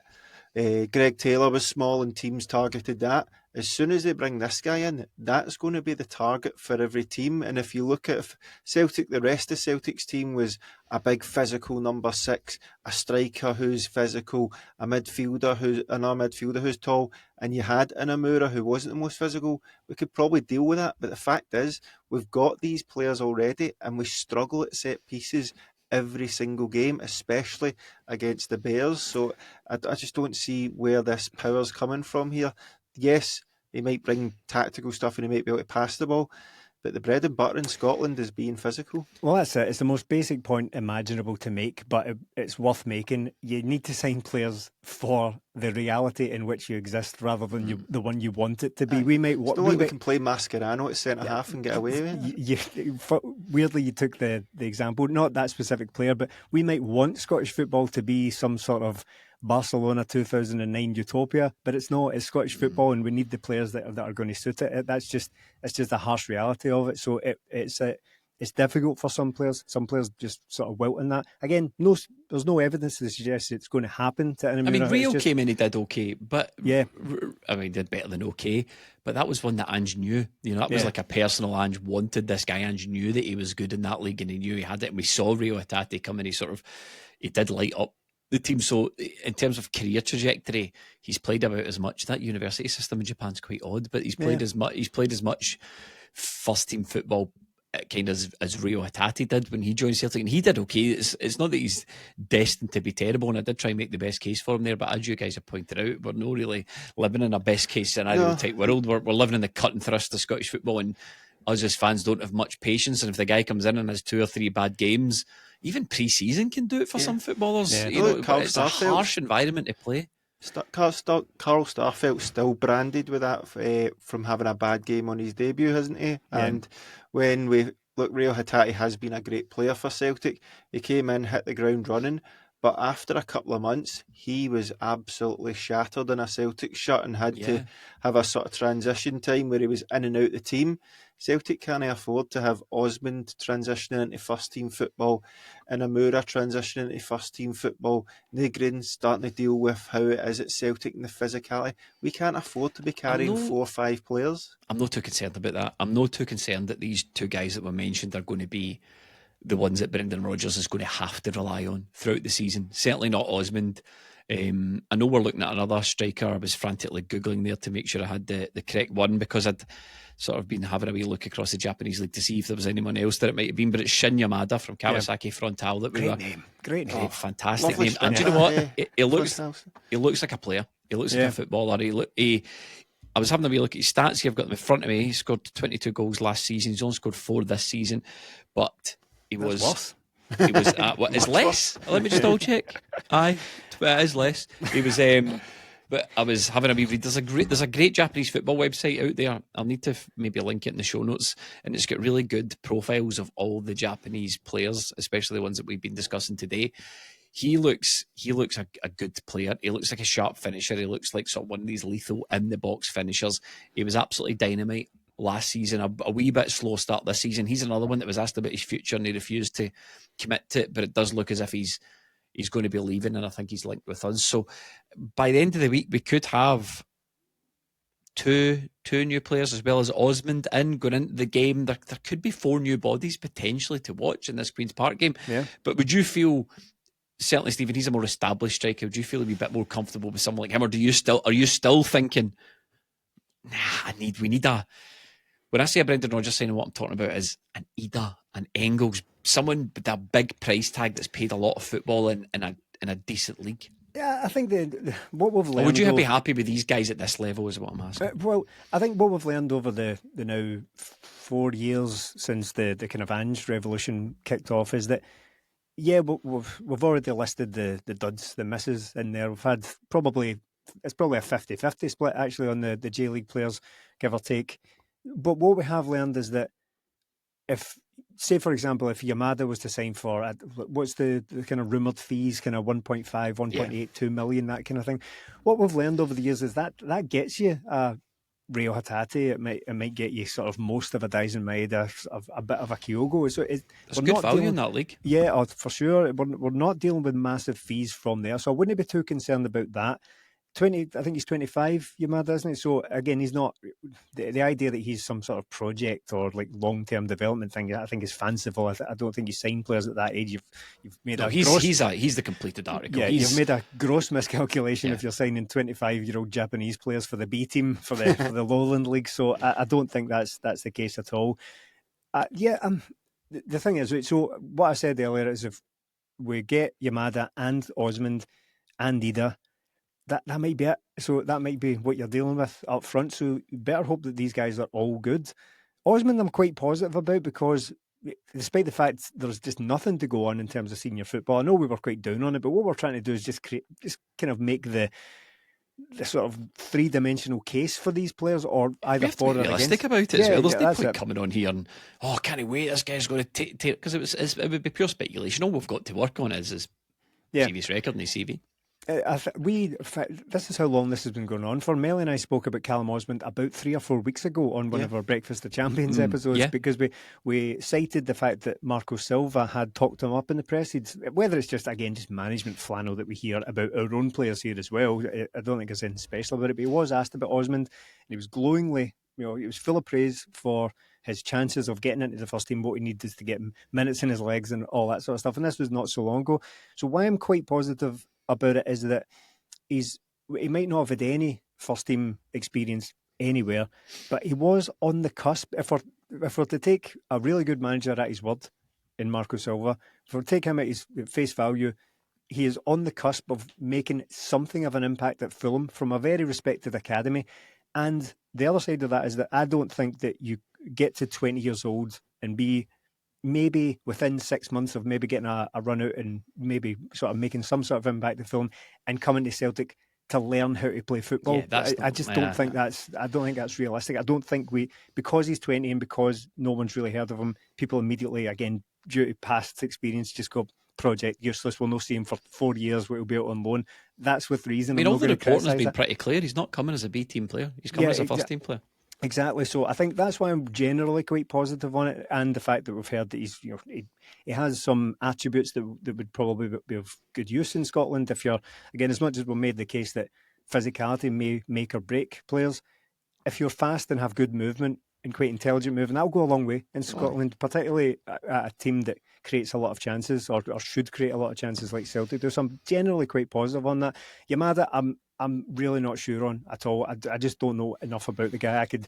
Greg Taylor was small and teams targeted that, as soon as they bring this guy in, that's going to be the target for every team. And if you look at Celtic, the rest of Celtic's team was a big physical number 6, a striker who's physical, another midfielder who's tall, and you had Inamura who wasn't the most physical. We could probably deal with that. But the fact is, we've got these players already, and we struggle at set pieces every single game, especially against the Bears. So I just don't see where this power's coming from here. Yes, he might bring tactical stuff and he might be able to pass the ball, But the bread and butter in Scotland is being physical. Well, that's it. It's the most basic point imaginable to make, but it's worth making. You need to sign players for the reality in which you exist rather than the one you want it to be. We can play Mascherano at centre half and get away with it. Weirdly, you took the example, not that specific player, but we might want Scottish football to be some sort of Barcelona 2009 utopia, but it's not. It's Scottish football, and we need the players that are going to suit it. It's just the harsh reality of it. So it's difficult for some players. Some players just sort of wilt in that. Again, there's no evidence to suggest it's going to happen to Inamura. I mean, Rio came in, he did okay, but yeah, I mean, did better than okay. But that was one that Ange knew. That was like a personal. Ange wanted this guy. Ange knew that he was good in that league, and he knew he had it. And we saw Rio Hatate come in. He did light up the team. So in terms of career trajectory, he's played about as much. That university system in Japan's quite odd, but he's played as much. He's played as much first team football kind of as Rio Hatate did when he joined Celtic, and he did okay. It's not that he's destined to be terrible, and I did try and make the best case for him there, but as you guys have pointed out, we're not really living in a best case scenario type world. We're living in the cut and thrust of Scottish football, and us as fans don't have much patience, and if the guy comes in and has 2 or 3 bad games, even pre-season can do it for some footballers. It's a harsh environment to play. Carl Starfelt's still branded with that from having a bad game on his debut, hasn't he? And when we look, Rio Hatate has been a great player for Celtic. He came in, hit the ground running, but after a couple of months, he was absolutely shattered in a Celtic shirt and had to have a sort of transition time where he was in and out the team. Celtic can't afford to have Osmond transitioning into first team football, Inamura transitioning into first team football, Nygren starting to deal with how it is at Celtic and the physicality. We can't afford to be carrying 4 or 5 players. I'm not too concerned about that. I'm not too concerned that these 2 guys that were mentioned are going to be the ones that Brendan Rodgers is going to have to rely on throughout the season. Certainly not Osmond. I know we're looking at another striker. I was frantically Googling there to make sure I had the correct one, because I'd sort of been having a wee look across the Japanese league to see if there was anyone else that it might have been, but it's Shin Yamada from Kawasaki Frontale. Great name. Fantastic Lovely name. And do you know what? He looks like a player. He looks like a footballer. I was having a wee look at his stats here. I've got them in front of me. He scored 22 goals last season. He's only scored 4 this season, but he was what is less? Let me just double check. Aye, it is less. He was but I was having a wee read. There's a great Japanese football website out there. I'll need to maybe link it in the show notes, and it's got really good profiles of all the Japanese players, especially the ones that we've been discussing today. He looks a good player. He looks like a sharp finisher. He looks like sort of one of these lethal in the box finishers. He was absolutely dynamite last season. A wee bit slow start this season. He's another one that was asked about his future and he refused to commit to it, but it does look as if he's going to be leaving, and I think he's linked with us. So by the end of the week, we could have two new players as well as Osmond going into the game. There could be 4 new bodies potentially to watch in this Queen's Park game. Yeah. But would you feel, certainly Stephen, he's a more established striker, would you feel a wee bit more comfortable with someone like him, or are you still thinking, we need a, when I say a Brendan Rodgers signing, what I'm talking about is an Ida, an Engels, someone with a big price tag that's paid a lot of football in a decent league? Yeah, I think what we've learned. Or would you be happy with these guys at this level, is what I'm asking? Well, I think what we've learned over the now 4 years since the kind of Ange revolution kicked off is that, we've already listed the duds, the misses in there. We've had probably a 50-50 split actually on the J League players, give or take. But what we have learned is that if, say for example, if Yamada was to sign for what's the kind of rumoured fees, kind of 1.5, 1.82 million, that kind of thing. What we've learned over the years is that gets you Rio Hatate. It might get you sort of most of a Daizen Maeda, a bit of a Kyogo. So there's good value in that league. Yeah, for sure. We're not dealing with massive fees from there, so I wouldn't be too concerned about that. I think he's 25, Yamada, isn't he? So again, he's not the idea that he's some sort of project or like long-term development thing. I think is fanciful. I don't think you sign players at that age. You've made he's the completed article. Yeah, you've made a gross miscalculation if you're signing 25-year-old Japanese players for the B team for the Lowland League. So I don't think that's the case at all. The thing is, so what I said earlier is if we get Yamada and Osmond and Ida, that might be it. So that might be what you're dealing with up front. So you better hope that these guys are all good. Osmond I'm quite positive about, because despite the fact there's just nothing to go on in terms of senior football, I know we were quite down on it, but what we're trying to do is just kind of make the sort of three-dimensional case for these players, or either for or against. Realistic about it as well. There's no point coming on here and can't wait, this guy's going to take, because it would be pure speculation. All we've got to work on is his previous record and his CV. This is how long this has been going on for. Melly and I spoke about Callum Osmond about 3 or 4 weeks ago on one of our Breakfast of Champions episodes, because we cited the fact that Marco Silva had talked him up in the press. Whether it's just management flannel that we hear about our own players here as well, I don't think there's anything special about it, but he was asked about Osmond, and he was glowingly, he was full of praise for his chances of getting into the first team, what he needed to get minutes in his legs and all that sort of stuff, and this was not so long ago. So why I'm quite positive about it is that he might not have had any first team experience anywhere, but he was on the cusp. If we're to take a really good manager at his word in Marco Silva, if we take him at his face value, he is on the cusp of making something of an impact at Fulham from a very respected academy. And the other side of that is that I don't think that you get to 20 years old and be maybe within 6 months of maybe getting a run out and maybe sort of making some sort of impact at Fulham and coming to Celtic to learn how to play football. I just don't think that's realistic. I don't think because he's 20 and because no one's really heard of him, people immediately, again, due to past experience, just go, project useless, we'll not see him for 4 years, we'll be out on loan. That's with reason. I mean, all the reporting has been pretty clear. He's not coming as a B team player. He's coming as a first team player. Exactly. So I think that's why I'm generally quite positive on it, and the fact that we've heard that he has some attributes that would probably be of good use in Scotland. If you're, again, as much as we made the case that physicality may make or break players, if you're fast and have good movement and quite intelligent movement, that'll go a long way in Scotland, particularly at a team that creates a lot of chances or should create a lot of chances like Celtic do. So I'm generally quite positive on that. Yamada, I'm really not sure on at all. I just don't know enough about the guy. I could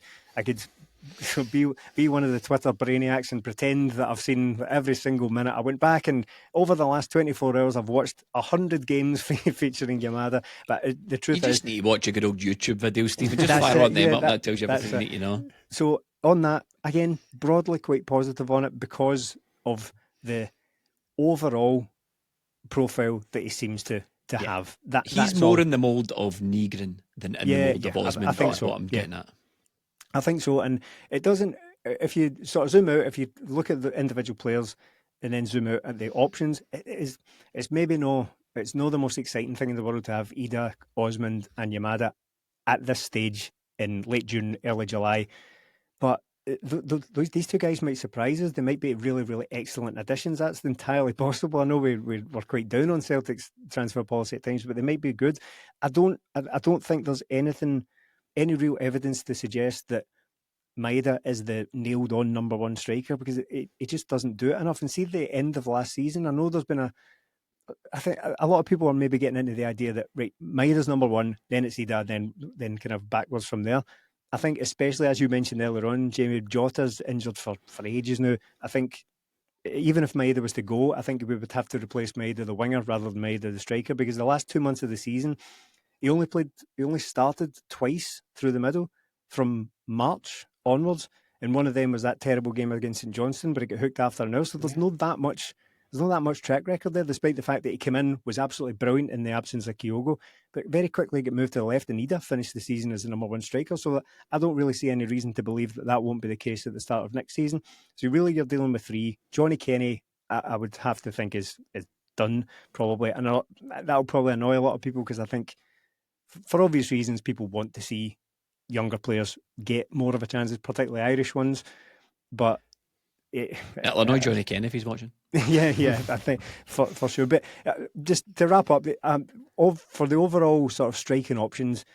be one of the Twitter brainiacs and pretend that I've seen every single minute. I went back and over the last 24 hours I've watched 100 games featuring Yamada. But the truth is, you just need to watch a good old YouTube video, Stephen. Just fire on them up. That tells you everything you need to know. So on that, again, broadly quite positive on it because of the overall profile that he seems to have. He's more in the mould of Nygren than in the mould of Osmond. I think that's what I'm getting at. I think so, and it doesn't. If you sort of zoom out, if you look at the individual players and then zoom out at the options, it's not the most exciting thing in the world to have Ida, Osmond, and Yamada at this stage in late June, early July. But these two guys might surprise us. They might be really, really excellent additions. That's entirely possible. I know we're quite down on Celtic's transfer policy at times, but they might be good. I don't think there's any real evidence to suggest that Maeda is the nailed-on number one striker, because it just doesn't do it enough. And see the end of last season, I know there's been I think a lot of people are maybe getting into the idea that, right, Maeda's number one, then it's Ida, then kind of backwards from there. I think, especially as you mentioned earlier on, Jamie, Jota's injured for ages now. I think even if Maeda was to go, I think we would have to replace Maeda the winger rather than Maeda the striker, because the last 2 months of the season, he only started twice through the middle from March onwards, and one of them was that terrible game against St Johnstone, but he got hooked after an hour. So there's not that much track record there, despite the fact that he came in, was absolutely brilliant in the absence of Kyogo, but very quickly got moved to the left, and Ida finished the season as the number one striker. So I don't really see any reason to believe that won't be the case at the start of next season. So really you're dealing with three. Johnny Kenny, I would have to think is done probably, and that'll probably annoy a lot of people, because I think for obvious reasons people want to see younger players get more of a chance, particularly Irish ones, but it'll annoy Johnny Kenny if he's watching. Yeah, I think for sure. But just to wrap up, for the overall sort of striking options,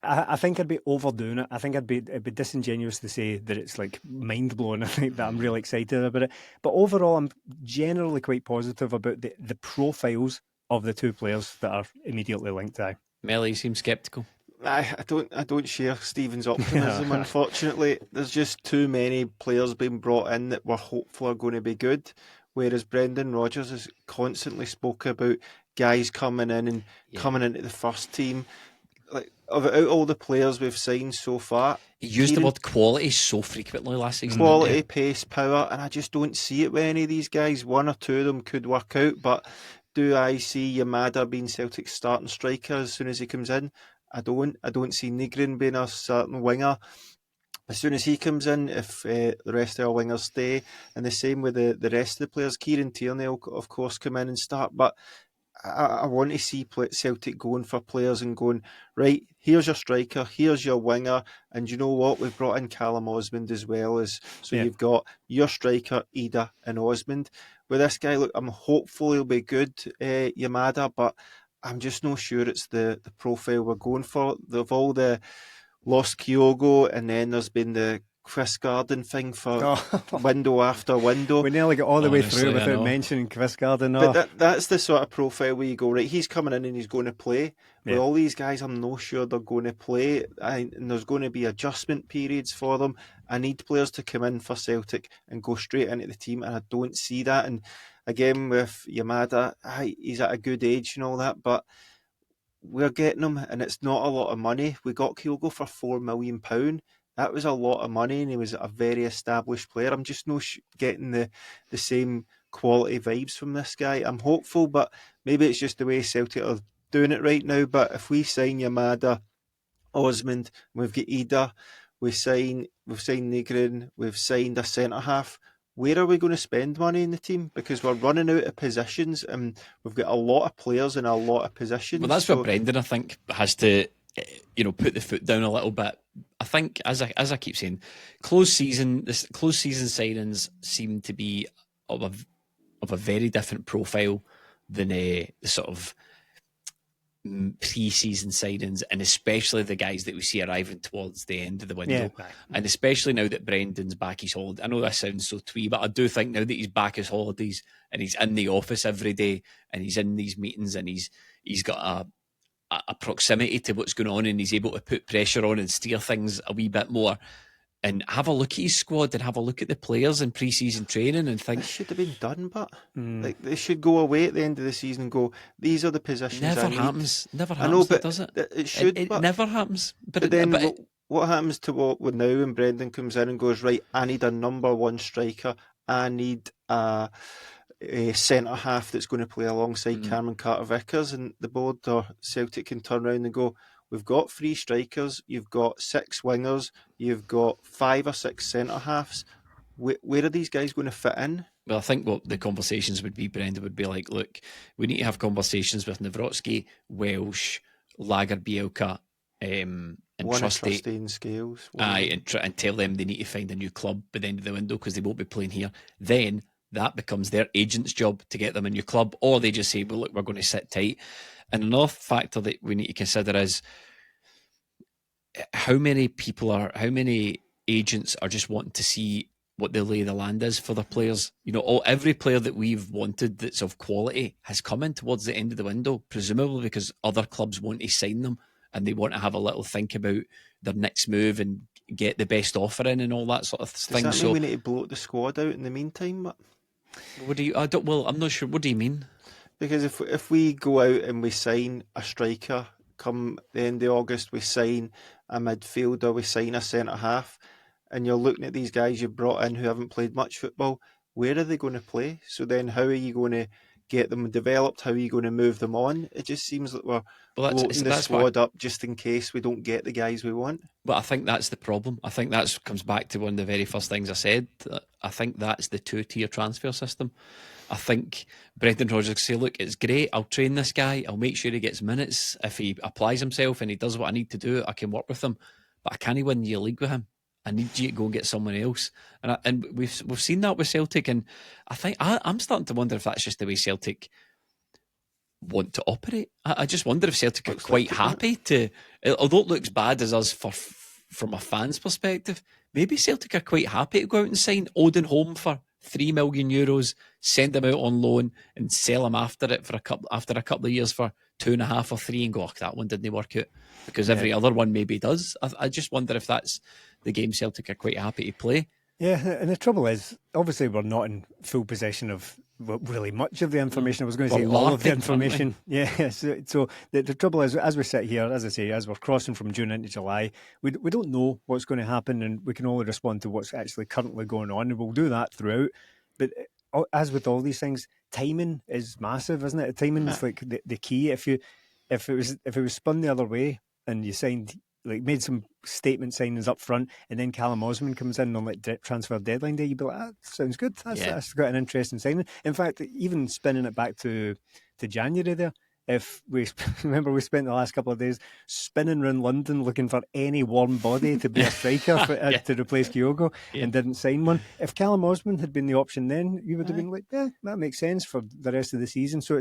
I think I'd be overdoing it. I think it'd be disingenuous to say that it's like mind blowing. I think that I'm really excited about it. But overall, I'm generally quite positive about the profiles of the two players that are immediately linked to. Melly seems sceptical. I don't share Stephen's optimism. Unfortunately, there's just too many players being brought in that we're hopeful are going to be good. Whereas Brendan Rodgers has constantly spoke about guys coming in and coming into the first team. like of out all the players we've signed so far, He used the word quality so frequently last season. quality, pace, power, and I just don't see it with any of these guys. One or two of them could work out, but do I see Yamada being Celtic's starting striker as soon as he comes in? I don't. I don't see Nigrin being a starting winger as soon as he comes in, if the rest of our wingers stay. And the same with the rest of the players. Kieran Tierney will, of course, come in and start, but I want to see Celtic going for players and going, right, here's your striker, here's your winger, and you know what? We've brought in Callum Osmond as well. You've got your striker, Ida, and Osmond. With this guy, look, I'm hopeful he'll be good, Yamada, but I'm just not sure it's the profile we're going for. They've all the lost Kyogo, and then there's been the Chris Garden thing for window after window. We nearly got all the way through without mentioning Chris Garden. But that's the sort of profile where you go, right, he's coming in and he's going to play. With all these guys, I'm not sure they're going to play, and there's going to be adjustment periods for them. I need players to come in for Celtic and go straight into the team, and I don't see that. And again, with Yamada, he's at a good age and all that, but we're getting him, and it's not a lot of money. We got Kyogo for £4 million. That was a lot of money, and he was a very established player. I'm just not getting the same quality vibes from this guy. I'm hopeful, but maybe it's just the way Celtic are doing it right now. But if we sign Yamada, Osmond, we've got Ida, we've signed Nigrin, we've signed a centre-half, where are we going to spend money in the team? Because we're running out of positions, and we've got a lot of players in a lot of positions. Well, that's where Brendan, I think, has to, put the foot down a little bit. I think, as I keep saying, close season signings seem to be of a very different profile than the sort of pre-season signings, and especially the guys that we see arriving towards the end of the window. Yeah. And especially now that Brendan's back his holiday. I know that sounds so twee, but I do think now that he's back his holidays and he's in the office every day and he's in these meetings and he's got a proximity to what's going on, and he's able to put pressure on and steer things a wee bit more, and have a look at his squad and have a look at the players in pre-season training and think, this should have been done, but like they should go away at the end of the season and go, these are the positions. Never happens, does it? It should. It never happens. But then what happens to what now when Brendan comes in and goes, right, I need a number one striker, I need a centre half that's going to play alongside Cameron Carter-Vickers, and the board or Celtic can turn around and go, we've got 3 strikers, you've got 6 wingers, you've got 5 or 6 centre halves. Where are these guys going to fit in? Well, I think what the conversations would be, Brendan, would be like, look, we need to have conversations with Nawrocki, Welsh, Lagerbielka, and Trusty and Scales. And tell them they need to find a new club by the end of the window because they won't be playing here. Then that becomes their agent's job to get them a new club, or they just say, well, look, we're going to sit tight. And another factor that we need to consider is how many agents are just wanting to see what the lay of the land is for their players. Every player that we've wanted that's of quality has come in towards the end of the window, presumably because other clubs want to sign them and they want to have a little think about their next move and get the best offer in and all that sort of thing. Does that mean we need to bloat the squad out in the meantime? But I'm not sure. What do you mean? Because if we go out and we sign a striker, come the end of August, we sign a midfielder, we sign a centre-half, and you're looking at these guys you've brought in who haven't played much football, where are they going to play? So then how are you going to get them developed? How are you going to move them on? It just seems like we're bloating the squad up just in case we don't get the guys we want. But I think that's the problem. I think that comes back to one of the very first things I said. I think that's the 2-tier transfer system. I think Brendan Rodgers can say, look, it's great, I'll train this guy, I'll make sure he gets minutes. If he applies himself and he does what I need to do, I can work with him. But I can't win the league with him. I need you to go and get someone else. And we've seen that with Celtic, and I think I'm starting to wonder if that's just the way Celtic want to operate. I just wonder if Celtic are quite happy to, although it looks bad as us from a fan's perspective, maybe Celtic are quite happy to go out and sign Odin Holm for €3 million, send him out on loan and sell him after a couple of years for 2.5 or 3 and go, oh, that one didn't work out, because every other one maybe does. I just wonder if that's the game Celtic are quite happy to play. Yeah, and the trouble is, obviously we're not in full possession of really much of the information. I was going to say all of the information. Yeah. So the trouble is, as we sit here, as I say, as we're crossing from June into July, we don't know what's going to happen, and we can only respond to what's actually currently going on, and we'll do that throughout. But as with all these things, timing is massive, isn't it? Timing is like the key. If it was spun the other way and you made some statement signings up front, and then Callum Osmond comes in on transfer deadline day, you'd be like, sounds good. That's got an interesting signing. In fact, even spinning it back to January there, if we remember, we spent the last couple of days spinning around London looking for any warm body to be a striker to replace Kyogo, and didn't sign one. If Callum Osmond had been the option then, you would have been like, yeah, that makes sense for the rest of the season. So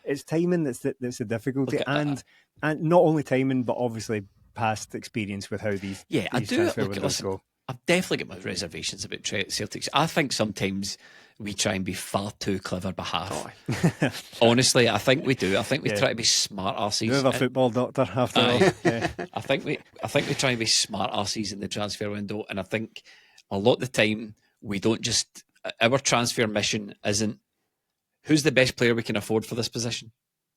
it's timing that's the difficulty, and not only timing, but obviously past experience with how these transfer windows go. I've definitely got my reservations about Celtics. I think sometimes we try and be far too clever by half. Honestly, I think we do. I think we try to be smart arses. You're the football doctor after all. Yeah. I think we try and be smart arses in the transfer window, and I think a lot of the time we don't just. Our transfer mission isn't who's the best player we can afford for this position.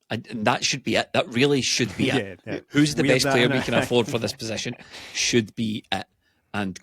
And that should be it. That really should be it. Yeah. Who's the best player we can afford for this position should be it. And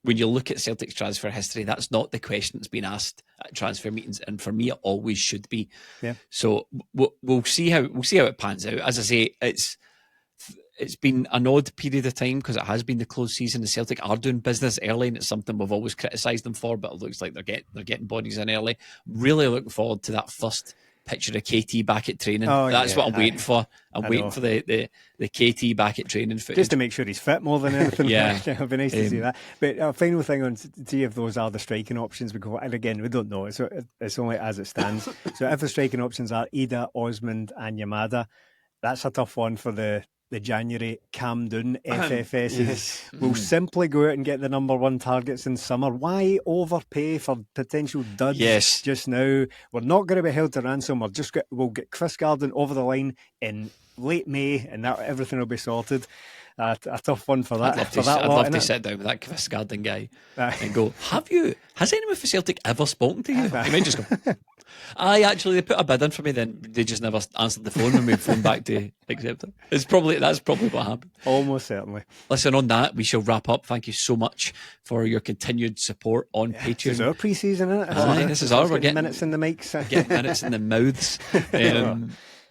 when you look at Celtic's transfer history, that's not the question that's been asked at transfer meetings. And for me, it always should be. Yeah. So we'll see how it pans out. As I say, it's been an odd period of time because it has been the closed season. The Celtic are doing business early, and it's something we've always criticised them for. But it looks like they're getting bodies in early. Really looking forward to that first picture of KT back at training. That's what I'm waiting for. I'm waiting for the KT back at training footage. Just to make sure he's fit more than anything. It'd be nice to see that. But final thing on see if those are the striking options. And again, we don't know. It's only as it stands. So if the striking options are Maeda, Osmond and Yamada, that's a tough one for the January Camden FFS. We'll simply go out and get the number one targets in summer. Why overpay for potential duds just now? We're not going to be held to ransom. We'll get Chris Garden over the line in late May, and everything will be sorted. A tough one for that. I'd love to sit down with that Chris Garden guy and go, has anyone for Celtic ever spoken to you? You might just go, they put a bid in for me, then they just never answered the phone when we phoned back to accept it. That's probably what happened. Almost certainly. Listen, on that, we shall wrap up. Thank you so much for your continued support on Patreon. This is our pre-season, isn't it? This is we're getting minutes in the mics. Getting minutes in the mouths.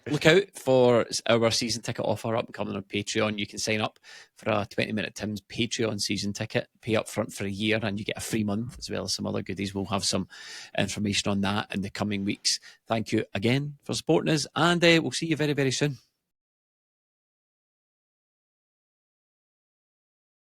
Look out for our season ticket offer up and coming on Patreon. You can sign up for a 20-minute Tim's Patreon season ticket, pay up front for a year, and you get a free month as well as some other goodies. We'll have some information on that in the coming weeks. Thank you again for supporting us, and we'll see you very, very soon.